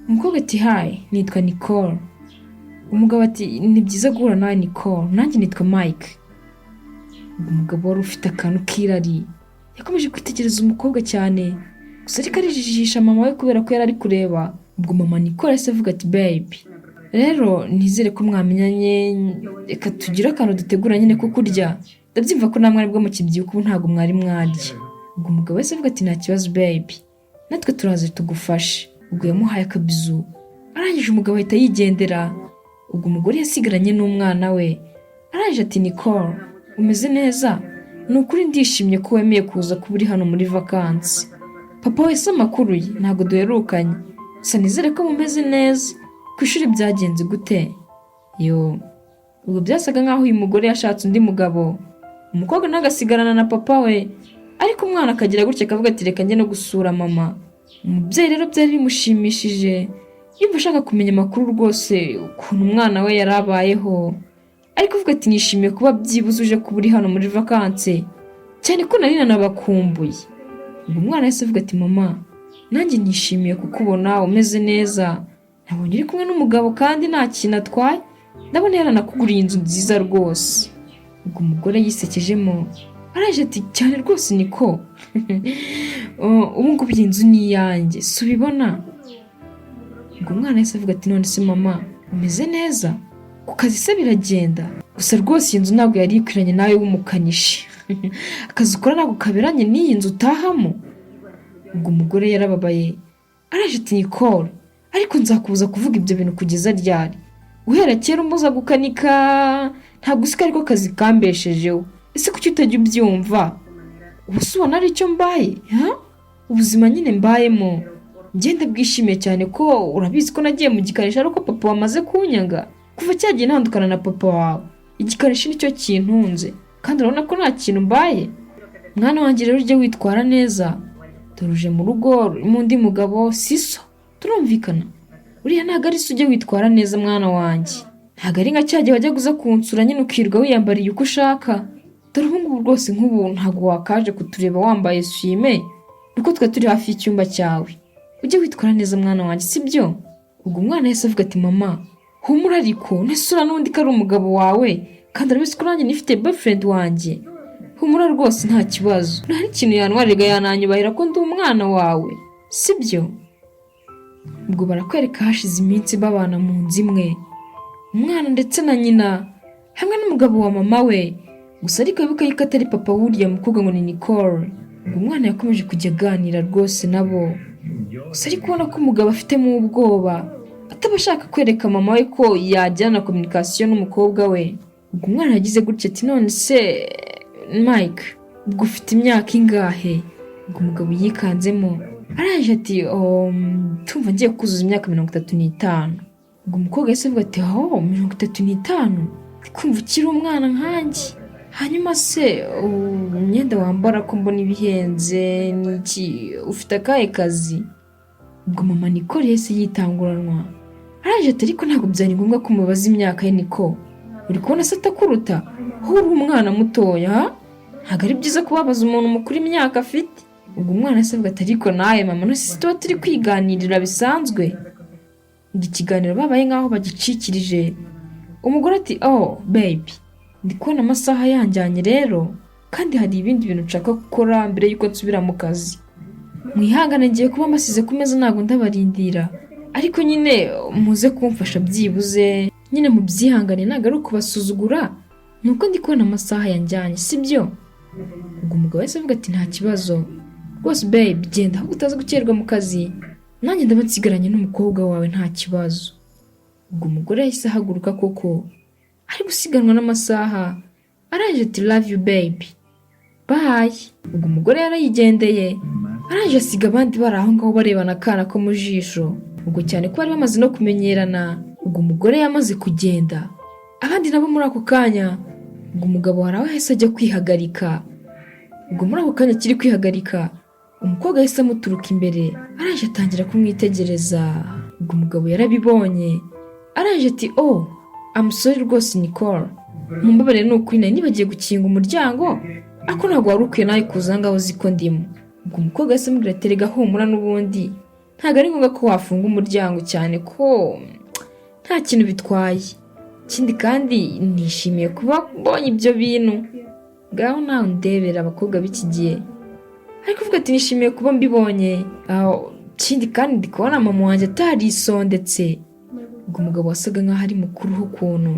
umukobwa ati hi, nitwa Nicole. Umugabo ati ni byiza guhura nawe Nicole, nanjye nitwa Mike. Ubwo umugabo wari ufite akantu k'irari yakomeje kwitegereza umukobwa cyane, gusa ariko arijijisha mama we kubera ko yari ari kureba. Ubwo mama Nicole yahise avuga ati baby, rero nizere ko mwamenyanye, reka tugire akantu dutegura nyine ko kurya, ndabyumva ko namwe aribwo mukibyibuka, ubu ntabwo mwari mwarya. Ubwo umugabo wese avuga ati nta kibazo baby, natwe turaza tugufashe. Ubwo yamuhaye akabizu, arangije umugabo ahita yigendera. Ubwo umugore yasigaranye n'umwana we, arangije ati Nicole, umeze neza? Ni ukuri ndishimye ko wemeye kuza kuba uri hano muri vakansi. Papa wese amakuru ye ntabwo duherukanye, gusa nizere ko mumeze neza. Ku ishuri byagenze gute? Ubwo byasaga nk'aho uyu mugore yashatse undi mugabo, umukobwa nagasigarana na papa we, ariko umwana akagira gutya akavuga ati reka njye no gusura mama. Umubyeyi rero byari bimushimishije, yumva ashaka kumenya amakuru rwose ukuntu umwana we yarabayeho, ariko avuga ati nishimiye kuba byibuze uje kuba uri hano muri vakansi, cyane ko nari nanabakumbuye. Ubwo umwana yahise avuga ati mama, nanjye nishimiye kukubona umeze neza, nabonye uri kumwe n'umugabo kandi nta kintu atwaye, ndabona yaranakuguriye inzu nziza rwose. Ubwo umugore yisekejemo, araje ati cyane rwose niko ubu ngubu iyi nzu ni iyanjye, si ubibona? Ubwo umwana yahise avuga ati none se mama, umeze neza? Ku kazi se biragenda? Gusa rwose iyi nzu ntabwo yari ikwiranye nawe w'umukanishi akazi ukora ntabwo kaberanye n'iyi nzu utahamo. Ubwo umugore yarababaye, araje ati Nicole, ariko nzakubuza kuvuga ibyo bintu kugeza ryari? Guhera kera umuza gukanika, ntabwo usika ariko kazi kambeshejeho, ese kuki utajya ubyumva? Ubu se ubona ari icyo mbaye? Ubuzima nyine mbayemo ngenda bwishimiye cyane ko urabizi ko nagiye mu gikanisha ariko papa wamaze kunyanga. Kuva cyagiye ntandukana na papa wawe, igikanisha nicyo kintunze, kandi urabona ko nta kintu mbaye. Mwana wanjye rero ujye witwara neza, turuje mu rugo mu undi mugabo siso, turumvikana? Uriya ntabwo ari se, ujye witwara neza mwana wanjye, ntabwo ari nka cyagiye wajya guza kunsura nyine ukirwa wiyambariye uko ushaka. Dore ubu ngubu rwose nk'ubu ntabwo wakaje kutureba wambaye swime, nuko twe turi hafi y'icyumba cyawe. Ujye witwara neza mwana wanjye, sibyo? Ubwo umwana yahise avuga ati mama, humura ariko nesura n'undi ko ari umugabo wawe, kandi arabizi ko nanjye nifite boyfriend wanjye. Humura rwose nta kibazo, nta n'ikintu yantwarega, yananyubahira ko ndi umwana wawe, sibyo? Ubwo barakwereka hashize iminsi babana mu nzu imwe, umwana ndetse na nyina hamwe n'umugabo wa mama we, gusa ariko wibuka yuko atari papa w'uriya mukobwa ngo ni Nicole. Ubwo umwana yakomeje kujya aganira rwose nabo, gusa ari kubona ko umugabo afitemo ubwoba atabashaka kwereka mama we ko yajyana communication n'umukobwa we. Ubwo umwana yagize gutya ati none se Mike ubwo ufite imyaka ingahe? Ubwo umugabo yikanzemo araje ati tumva ngiye kuzuza imyaka 35. Ubwo umukobwa yahise avuga ati 35 kumva ukiri umwana nkanjye. Hanyuma se imyenda wambara ko mbona ibihenze niki ufite akahe kazi? Ubwo mama Nicole yahise yitanguranwa araje ati ariko ntabwo byari ngombwa ko mubaza imyaka ye Nicole, uri kubona se atakuruta uri umwana mutoya, ntabwo ari byiza kubabaza umuntu mukuru imyaka afite. Ubwo umwana yahise avuga ati ariko nawe mama nose tuba turi kwiganirira bisanzwe. Ikiganiro babaye nkaho bagicikirije. Umugore ati baby ndi kubona amasaha yanjyanye rero kandi hari ibindi bintu nshaka gukora mbere yuko nsubira mu kazi. Mwihangane ngiye kuba masize ku meza ntabwo ndabarindira, ariko nyine muze kumfasha byibuze nyine mu byihangane ntabwo ari ukubasuzugura, nuko ndi kubona amasaha yanjyanye sibyo. Ubwo umugabo yahise avuga ati nta kibazo rwose baby genda aho utaza gukererwa mu kazi, nanjye ndabatsigaranye n'umukobwa wawe nta kibazo. Ubwo umugore yahise ahaguruka koko ari gusiganwa n'amasaha araje ati love you baby bye. Ubwo umugore yarayigendeye araje asiga abandi bari aho ngaho barebana akana ko mu jisho. Ubwo cyane ko bari bamaze no kumenyerana. Ubwo umugore yamaze kugenda abandi nabo muri ako kanya ubwo umugabo haraho yahise ajya kwihagarika. Ubwo muri ako kanya kiri kwihagarika umukobwa yahise amuturuka imbere araje atangira kumwitegereza. Ubwo umugabo yarabibonye araje ati I'm sorry rwose Nicole, mumbabarire nuko nari nibagiye gukinga umuryango ako ntabwo wari ukwiye nawe kuza ngaho ziko ndimo. Ubwo umukobwa yahise amubwira ati rega humura n'ubundi ntabwo ari ngombwa ko wafunga umuryango cyane ko nta kintu bitwaye, ikindi kandi nishimiye kuba mbonye ibyo bintu ngaho nawe ndebera abakobwa b'iki gihe. Ariko uvuga ati nishimiye kuba mbibonye ikindi kandi ndi kubona mama wanjye atarisondetse. Ubwo umugabo wasaga nkaho ari mukuru ukuntu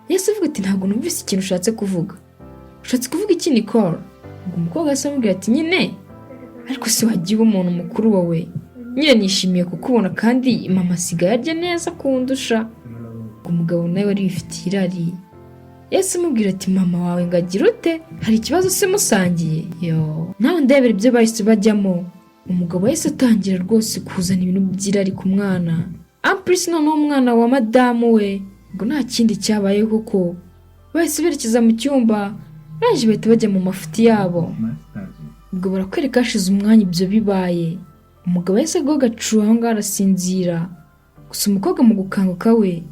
yahise avuga ati ntabwo numvise ikintu ushatse kuvuga, ushatse kuvuga iki Nicole? Ubwo umukobwa yahise amubwira ati nyine ariko se wagiye uba umuntu mukuru wowe, nyine nishimiye kukubona kandi mama asigaye arya neza kundusha. Ubwo umugabo nawe wari wifitiye irari yahise amubwira ati mama wawe ngagira ute, hari ikibazo se musangiye? Nawe ndebera ibyo bahise bajyamo. Umugabo yahise atangira rwose kuzana ibintu by'irari ku mwana. Ampulisi noneho umwana wa madamu we ngo nta kindi cyabaye kuko bahise berekeza mu cyumba baje bahita bajya mu mafuti yabo. Ubwo barakwereka hashize umwanya ibyo bibaye. Umugabo yahise agacuha aho ngaho arasinzira, gusa umukobwa mu gukanguka we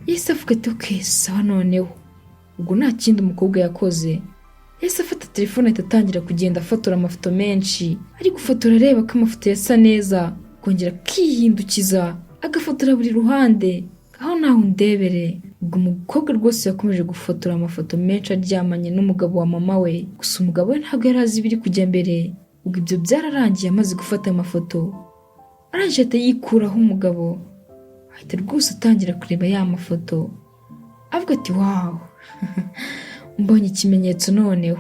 yahise avuga ati sawa noneho. Ubwo nta kindi umukobwa yakoze yahise afata telefone ahita atangira kugenda afotora amafoto menshi, ari gufotora areba ko amafoto yasa neza, kongera akihindukiza agafotora buri ruhande aho naho ndebere. Ubwo umukobwa rwose yakomeje gufotora amafoto menshi aryamanye n'umugabo wa mama we, gusa umugabo we ntabwo yari azi ibiri kujya mbere. Ubwo ibyo byararangiye amaze gufata amafoto arangije ahita yikuraho umugabo ahita rwose atangira kureba ya mafoto avuga ati wow mbonye ikimenyetso noneho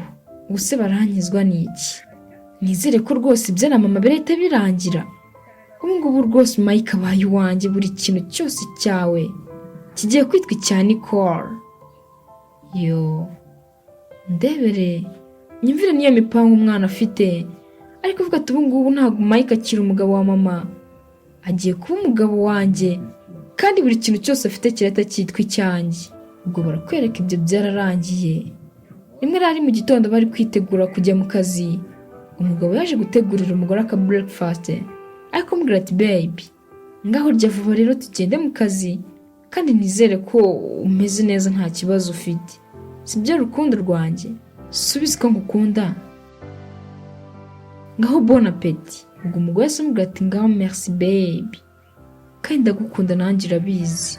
ubuse baranyizwa n'iki, nizere ko rwose ibyo na mama birahita birangira. Ngubu rwose Mike abaye uwanjye, buri kintu cyose cyawe kigiye kwitwa icya Nicole. Ndebere nyumvire niyo mipango umwana afite, ariko uvuga ati ngubu ntabwo Mike akiri umugabo wa mama, agiye kuba umugabo wanjye kandi buri kintu cyose afite kirahita cyitwa icyanjye. Ubwo barakwereka ibyo byararangiye. Rimwe rari mu gitondo bari kwitegura kujya mu kazi, umugabo yaje gutegurira umugore aka breakfast ariko amubwira ati baby ngaho rya vuba rero tugende mu kazi kandi nizere ko umeze neza nta kibazo ufite, sibyo rukundo rwanjye, subiza ko ngukunda, ngaho bon appétit. Ubwo umugore yahise amubwira ati ngaho merci baby kandi ndagukunda nanjye urabizi.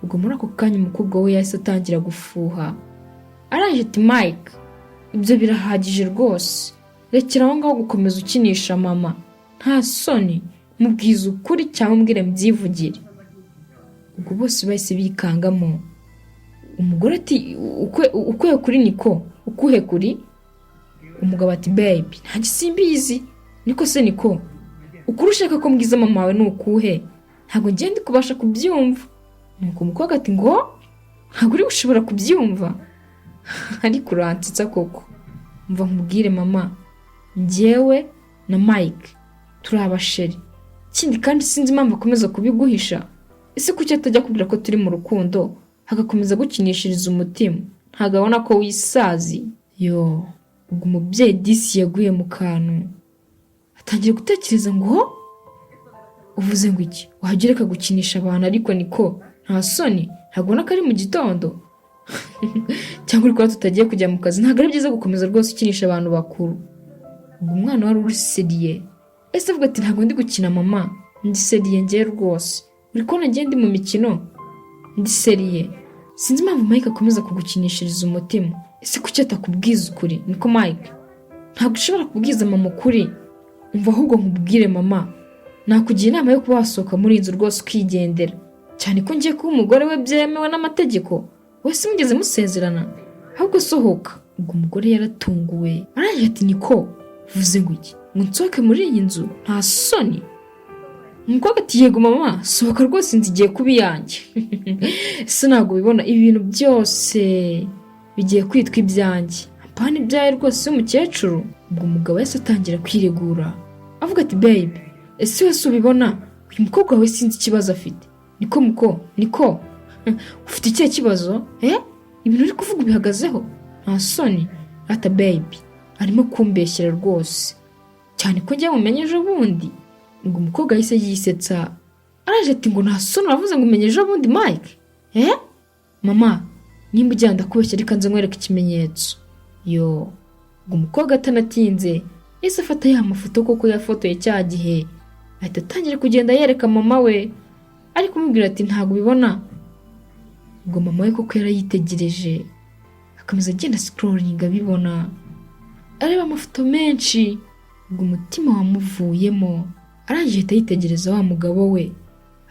Ubwo muri ako kanya umukobwa we yahise atangira gufuha araje ati Mike ibyo birahagije rwose, rekera aho ngaho gukomeza ukinisha mama, nta soni, mubwiza ukuri cyangwa mbwire mbyivugire. Ubwo bose bahise bikangamo. Umugore ati ukwe kuri Niko, ukuhe kuri? Umugabo ati baby nta gisimbizi. Niko se Niko ukuri ushaka ko mbwiza mama wawe ni ukuhe? Ntabwo ngende kubasha kubyumva. Nuko umukobwa ati ngo ntabwo uri gushobora kubyumva. Ariko urantitsa koko. Mva nkubwire mama, njyewe na Mike turi abasheri. Kindi kandi sinzi impamvu akomeza kubiguhisha. Ese kuki atajya kubwira ko turi mu rukundo hagakomeza gukinishiriza umutima? Ntabwo abona ko wisazi. Yo, ubwo umubyeyi disi yaguye mu kantu. Atangiye gutekereza ngo uvuze ngo iki? Wahagera akagukinisha abantu ariko niko nta soni? Ntabwo ubona ko ari mu gitondo? Cyangwa uriko tutagiye kujya mu kazi? Ntabwo ari byiza gukomeza rwose ukinisha abantu bakuru. Ubwo umwana wari uri seriye. Ese avuga ati ntabwo ndi gukina mama, ndi seriye njye rwose. Uri kubona njye ndi mu mikino? Ndi seriye. Sinzi impamvu Mike akomeza kugukinishiriza umutima. Ese kuki atakubwiza ukuri? Niko Mike, ntabwo ushobora kubwiza mama ukuri. Umva ahubwo nkubwire mama, nakugira inama yo kuba wasohoka muri inzu rwose ukigendera. Cyane ko ngiye kuba umugore we byemewe n'amategeko. Wese mugeze musezerana? Ahubwo sohoka. Ubwo umugore yaratunguwe. Arangije ati niko vuze ngo iki? Ngo nsohoke muri iyi nzu? Nta soni? Umukobwa ati yego mama, sohoka rwose inzu igiye kuba iyanjye. Ese ntabwo bibona ibi bintu byose bigiye kwitwa ibyanjye? Apana ibyaye rwose umukecuru. Ubwo umugabo yase atangira kwiregura. Avuga ati babe, ese wese ubibona uyu mukobwa wawe sinzi ikibazo afite. Niko ufite ikihe kibazo? Ibintu uri kuvuga ubihagazeho? Nta soni? Ata babe arimo kumbeshyera rwose, cyane ko njye mumenye ejo bundi. Ngo umukobwa yahise yisetsa. Araje ati ngo nta soni uravuze ngo umenye ejo bundi Mike? Mama, nimba ujyanda kubeshya reka nze nkwereke ikimenyetso. Yo, ngo umukobwa atanatinze yahise afata ya mafoto koko yafotoye cya gihe, ahita atangira kugenda yereka mama we, ari kumubwira ati ntabwo ubibona? Ubwo mama we koko yarayitegereje, akomeza agenda scrolling abibona, areba amafoto menshi. Ubwo umutima wamuvuyemo, arangije ahita yitegereza wa mugabo we,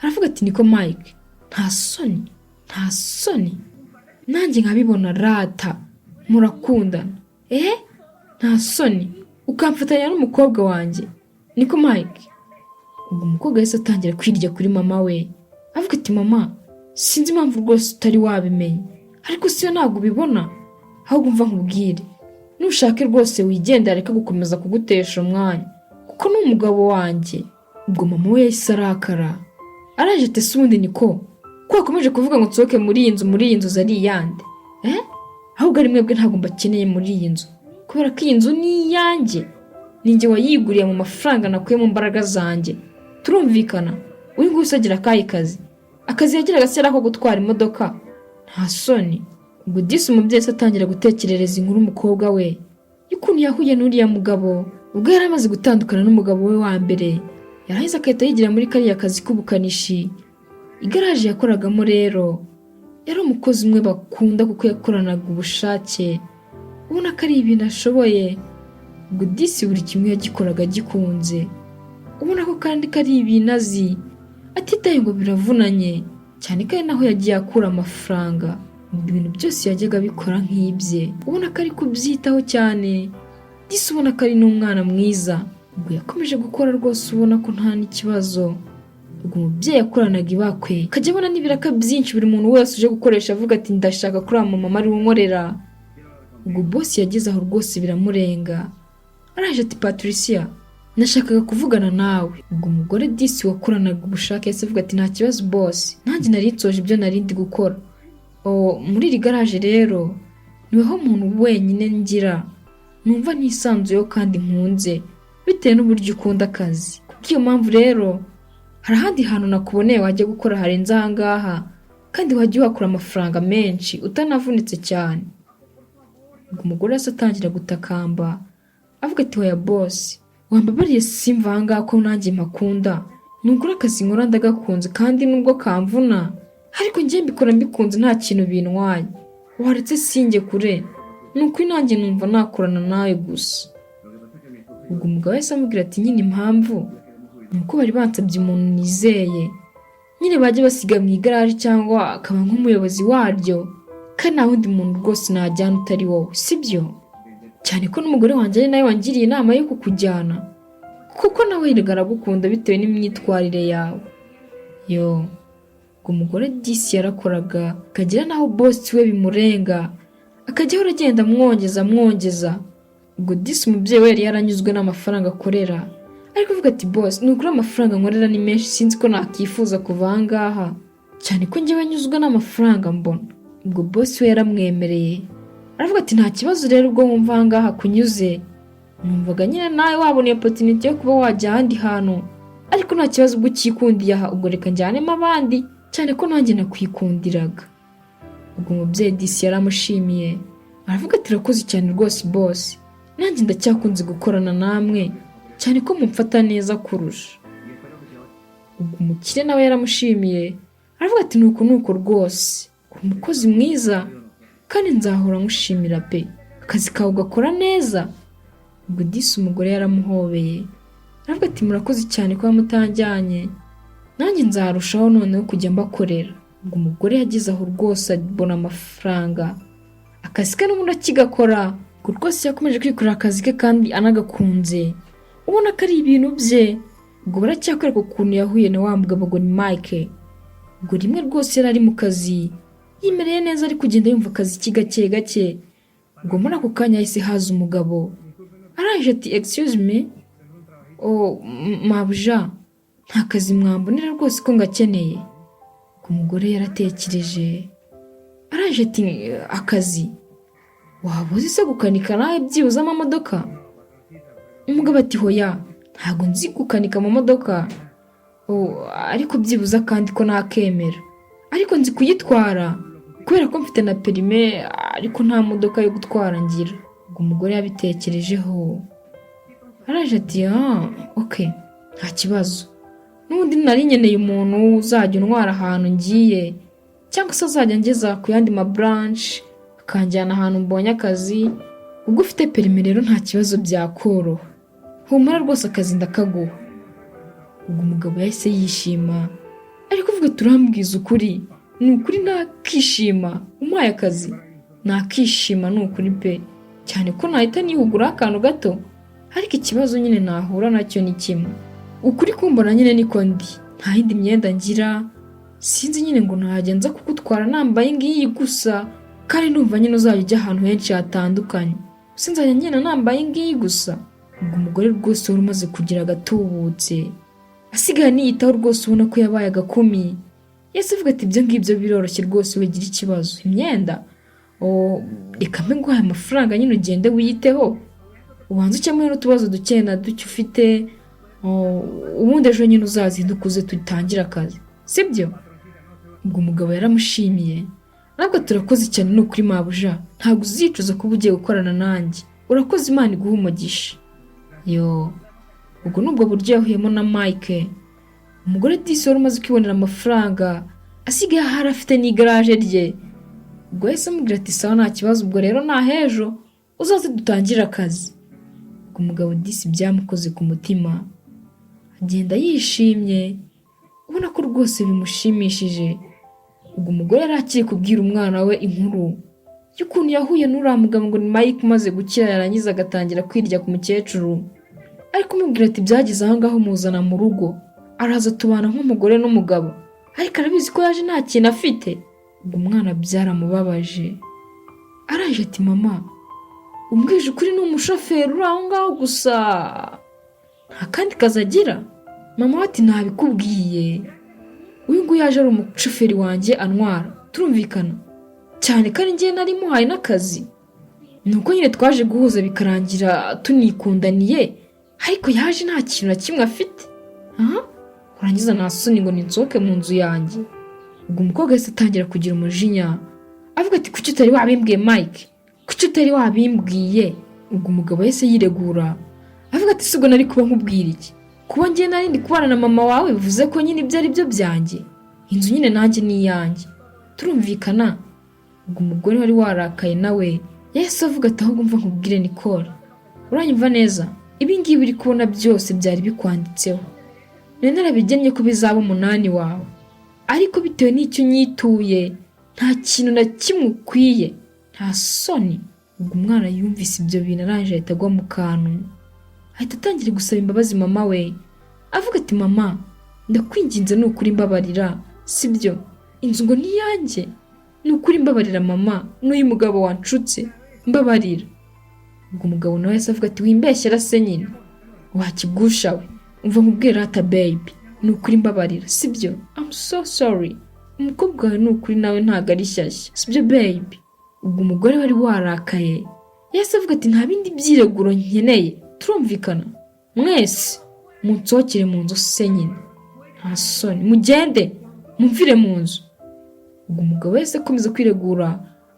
aravuga ati niko Mike, nta soni? Nanjye nkabibona rata, murakundana. Nta soni ukamfatanya n'umukobwa wanjye? Niko Mike? Ubwo umukobwa yahise atangira kwirya kuri mama we, avuga ati mama, sinzi impamvu rwose utari wabimenye, ariko siyo ntabwo ubibona. Ahubwo umva nkubwire, nushake rwose wigendera reka gukomeza kugutesha umwanya, kuko ni umugabo wanjye. Ubwo mama we yahise arakara. Araje ati se ubundi niko ko akomeje kuvuga ngo nsohoke muri iyi nzu zari iyande? Ahubwo ari mwebwe ntabwo mbakeneye muri iyi nzu, kubera ko iyi nzu ni iyanjye. Ninjye wayiguriye mu mafaranga nakuye mu mbaraga zanjye. Turumvikana? Uyu nguyu usagira akazi yagiraga se ko gutwara imodoka? Nta soni? Ubwo disi umubyeyi atangira gutekerereza inkuru umukobwa we y'ukuntu yahuye n'uriya mugabo ubwo yari amaze gutandukana n'umugabo we wa mbere. Yarahise akahita yigira muri kariya kazi k'ubukanishi. Igaraje yakoragamo rero yari umukozi umwe bakunda kuko yakoranaga ubushake, ubona ko ari ibintu ashoboye. Ubwo disi buri kimwe yagikoraga gikunze, ubona ko kandi kari ibintu azi, atitaye ngo biravunanye, cyane ko ari naho yagiye akura amafaranga. Ibintu byose yajyaga bikora nk'ibye, ubona ko ari kubyitaho cyane. Disi ubona ko ari n'umwana mwiza. Ubwo yakomeje gukora rwose ubona ko nta n'ikibazo. Ubwo umubyeyi yakoranaga ibakwe, akajya abona n'ibiraka byinshi buri muntu wese uje gukoresha avuga ati ndashaka kuri mama ari unkorera. Ubwo boss yageze aho rwose biramurenga. Araje ati Patricia, nashakaga kuvugana nawe. Ubwo umugore disi wakoranaga ubushake yase avuga ati nta kibazo boss, nanjye nari nsoje ibyo nari ndi gukora. Muri iri garaje rero niweho umuntu wenyine ngira numva nisanzuyeho kandi nkunze, bitewe n'uburyo ukunda akazi. Kubw'iyo mpamvu rero hari ahandi hantu nakuboneye wajya gukora harenze aha ngaha, kandi wajya uhakura amafaranga menshi utanavunitse cyane. Ubwo umugore yase atangira gutakamba avuga ati oya boss, wambabariye simva aha ngaha ko nanjye mpakunda. Nubwo akazi nkora ndagakunze kandi nubwo kamvuna, ariko njye mbikora mbikunze nta kintu bintwaye. Waretse sinjye kure, nuko nanjye numva nakorana nawe gusa. Ubwo umugabo yase amubwira ati nyine impamvu nuko bari bansabye umuntu nizeye, nyine bajya basiga mu igaraje cyangwa akaba nk'umuyobozi waryo, kandi nta wundi muntu rwose najyana utari wowe, sibyo? Cyane ko n'umugore wanjye ari nawe wangiriye inama yo kukujyana, kuko nawe aragukunda bitewe n'imyitwarire yawe. Yo, ubwo umugore disi yarakoraga akagira naho boss we bimurenga, akajya ahora agenda amwongeza. Ubwo disi umubyeyi we yari yaranyuzwe n'amafaranga akorera, ariko avuga ati boss ni ukuri amafaranga nkorera ni menshi, sinzi ko nakifuza kuva aha ngaha, cyane ko njyewe nyuzwe n'amafaranga mbona. Ubwo boss we yaramwemereye, aravuga ati nta kibazo rero ubwo wumva aha ngaha kunyuze, numvaga nyine nawe wabona opportunity yo kuba wajya ahandi hantu, ariko nta kibazo ubwo ukikundiye aha, ubwo reka njyanemo abandi, cyane ko nanjye nakwikundiraga. Ubwo umubyeyi disi yaramushimiye, aravuga ati urakoze cyane rwose boss, nanjye ndacyakunze gukorana namwe, cyane ko mumfata neza kurusha. Ubwo umukire nawe yaramushimiye, aravuga ati nuko rwose uri umukozi mwiza kandi nzahora ngushimira pe, akazi kawe ugakora neza. Ubwo disi umugore yaramuhobeye, aravuga ati murakoze cyane kuba mutanjyanye, nanjye nzarushaho noneho kujya mbakorera. Ubwo umugore yageze aho rwose abona amafaranga, akazi ke n'ubundi akigakora, ubwo rwose yakomeje kwikorera akazi ke kandi anagakunze, ubona ko ari ibintu bye. Ubwo baracyakwereka ukuntu yahuye na wa mugabo ngo ni Mike. Ubwo rimwe rwose yari ari mu kazi yimereye neza, ari kugenda yumva akazi gake. Ubwo muri ako kanya yahise haza umugabo, araje ati excuse me, mabuja nta kazi mwambonera rwose ko ngakeneye. Ubwo umugore yaratekereje, araje ati akazi waba uzi se gukanika nawe byibuze amamodoka? Umugabo ati hoya ntago nzi gukanika amamodoka, ariko byibuze kandi ko nakemera, ariko nzi kuyitwara kubera ko mfite na perime, ariko nta modoka yo gutwara ngira. Ubwo umugore yabitekerejeho, araje ati okay nta kibazo, n'ubundi nari nkeneye umuntu uzajya untwara ahantu ngiye, cyangwa se azajya ngeza ku yandi ma branch akanjyana ahantu mbonye akazi. Ubwo ufite perime rero nta kibazo byakoroha, humura rwose akazi ndakaguha. Ubwo umugabo yahise yishima, ariko uvuga turambwiza ukuri, ni ukuri nakishima umpaye akazi, nakishima ni ukuri pe, cyane ko nahita nihugura akantu gato, ariko ikibazo nyine nahura nacyo ni kimwe, ukuri kumbona nyine niko ndi, nta yindi myenda ngira, sinzi nyine ngo ntagenza kugutwara nambaye ngiyi gusa, kandi numva nyine uzajya ujya ahantu henshi hatandukanye, sinzajya ngenda nambaye ngiyi gusa. Ubwo umugore rwose wari umaze kugira agatubutse, asigaye niyitaho rwose, ubona ko yabaye agakumi. Yese avuga ati ibyo ngibyo biroroshye rwose, wigira ikibazo imyenda, reka mbe nguhaye amafaranga nyine ugende wiyiteho, ubanza ukemure n'utubazo duke na duke ufite, ubundi ejo nyine uzazinduka uze tutangire akazi, sibyo? Ubwo umugabo yaramushimiye, ntabwo turakoze cyane ni ukuri mabuja, ntabwo uzicuza kuba ugiye gukorana nanjye, urakoze Imana iguha umugisha. Yo, ubwo nubwo buryo yahuyemo na Mike. Umugore disi wari umaze kwibonera amafaranga, asigaye ahari afite n'igaraje rye. Ubwo yahise amubwira ati sawa nta kibazo, ubwo rero nta hejo uzaze dutangire akazi. Ubwo umugabo disi byamukoze ku mutima, agenda yishimye, ubona ko rwose bimushimishije. Ubwo umugore yari akiri kubwira umwana we inkuru y'ukuntu yahuye n'uriya mugabo ngo ni Mike umaze gukira, yarangiza agatangira kwirya ku mukecuru, ariko umubwira ati byageze aho ngaho muzana mu rugo, araza tubana nk'umugore n'umugabo, ariko arabizi ko yaje nta kintu afite. Ubwo umwana byaramubabaje, araje ati mama umbwije ukuri ni umushoferi uri aho ngaho gusa, nta kandi kazi agira? Mama we ati ntabikubwiye, uyu nguyu yaje ari umushoferi wanjye antwara, turumvikana cyane kandi ngiye nari muhaye n'akazi, nuko nyine twaje guhuza bikarangira tunikundaniye, ariko yaje nta kintu na kimwe afite. Kurangiza nta soni ngo ninsohoke mu nzu yanjye. Ubwo umukobwa yahise atangira kugira umujinya, avuga ati kuki utari wabimbwiye Mike, kuki utari wabimbwiye? Ubwo umugabo yahise yiregura, avuga ati sigo nari kuba nkubwira iki, kuba ngiye nari ndi kubana na mama wawe bivuze ko nyine ibyo ari byo byanjye, inzu nyine nanjye ni iyanjye, turumvikana? Ubwo umugore wari warakaye nawe yahise avuga ati ahubwo mva nkubwire Nicole, uranyumva neza, ibi ngibi uri kubona byose byari bikwanditseho, none narabigennye ko bizaba umunani wawe, ariko bitewe n'icyo nyituye nta kintu na kimwe ukwiye, nta soni. Ubwo umwana yumvise ibyo bintu arangije ahita agwa mu kantu, ahita atangira gusaba imbabazi mama we avuga ati mama ndakwinginze ni ukuri mbabarira sibyo inzu ngo ni yanjye ni ukuri mbabarira mama n'uyu mugabo wanshutse mbabarira. Ubwo umugabo nawe yahise avuga ati wimbeshyera se nyine wakigusha we umva nkubwira ata baby ni ukuri mbabarira sibyo I'm so sorry umukobwa wawe ni ukuri nawe ntago ari shyashya sibyo baby. Ubwo umugore wari warakaye yahise avuga ati nta bindi byireguro nkeneye turumvikana mwese munsohokere mu nzu se nyine nta soni mugende mumvire mu nzu. Ubwo umugabo wese akomeza kwiregura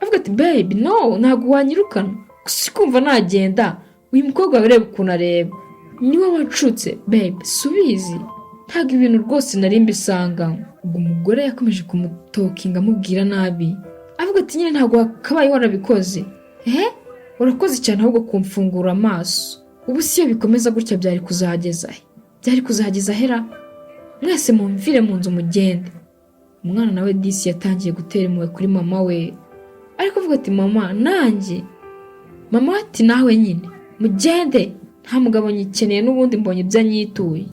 avuga ati baby no ntago wanyirukana gusa kumva nagenda uyu mukobwa ureba ukuntu areba niwe wanshutse baby subizi ntago ibintu rwose nari mbisanga. Ubwo umugore yakomeje kumutokinga amubwira nabi avuga ati nyine ntago wakabaye warabikoze urakoze cyane ahubwo kumfungura amaso ubu siyo bikomeza gutya byari kuzageza hera mwese mumvire mu nzu mugende. Umwana nawe disi yatangiye gutera impuhwe kuri mama we ariko avuga ati mama nanjye mama ati nawe nyine mugende nta mugabo nyikeneye n'ubundi mbonye ibyo anyituye.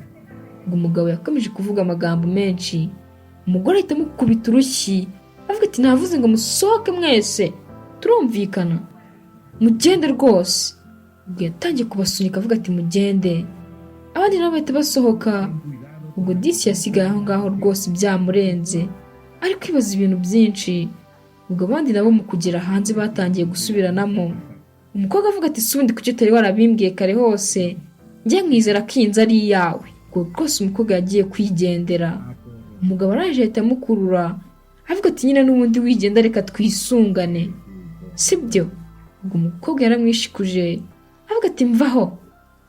Ubwo umugabo yakomeje kuvuga amagambo menshi umugore ahita amukubita urushyi avuga ati navuze ngo musohoke mwese turumvikana mugende rwose. Ubwo yatangiye kubasunika avuga ati mugende abandi nabo bahita basohoka. Ubwo disi yasigaye aho ngaho rwose byamurenze ari kwibaza ibintu byinshi. Ubwo abandi nabo mu kugera hanze batangiye gusubiranamo umukobwa avuga ati subundi kuki utari warabimbwiye kare hose njye nkwizera ko iyi nzu ari iyawe. Ubwo rwose umukobwa yagiye kwigendera umugabo araje ahita amukurura avuga ati nyine n'ubundi wigenda reka twisungane sibyo. Ubwo umukobwa yaramwishikuje avuga ati mvaho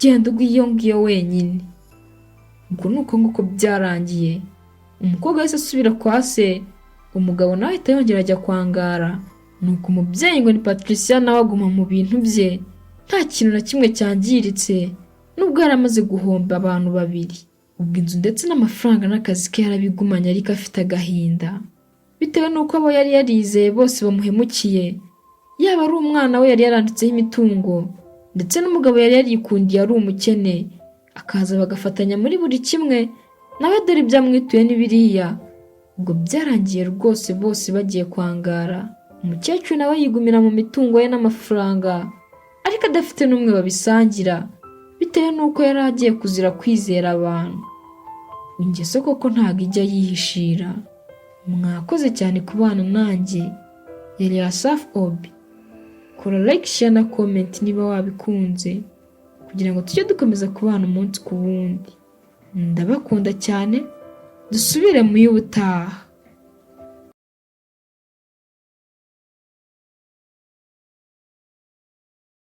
genda iyo ngiyo wenyine. Ubwo nuko nguko byarangiye umukobwa wese asubira kwa se umugabo nawe ahita yongera ajya kwangara. Nuko umubyeyi ngo ni Patricia nawe aguma mu bintu bye nta kintu na kimwe cyangiritse nubwo yaramaze guhomba abantu babiri. Ubwo inzu ndetse n'amafaranga n'akazi ke yarabigumanye ariko afite agahinda bitewe nuko abo yari yarizeye bose bamuhemukiye yaba ari umwana we yari yaranditseho imitungo ndetse n'umugabo yari yarikundiye ari umukene akaza bagafatanya muri buri kimwe nawe dore ibyamwituye n'ibiriya. Ubwo byarangiye rwose bose bagiye kwangara umukecuru nawe yigumira mu mitungo ye n'amafaranga ariko adafite n'umwe babisangira bitewe nuko yari agiye kuzira kwizera abantu. Ingeso koko ntago ijya yihishira. Mwakoze cyane kubana nanjye yari Asaf Obi. Kora like share na comment niba wabikunze kugira ngo tujye dukomeza kubana umunsi ku wundi. Ndabakunda cyane dusubire mu y'ubutaha.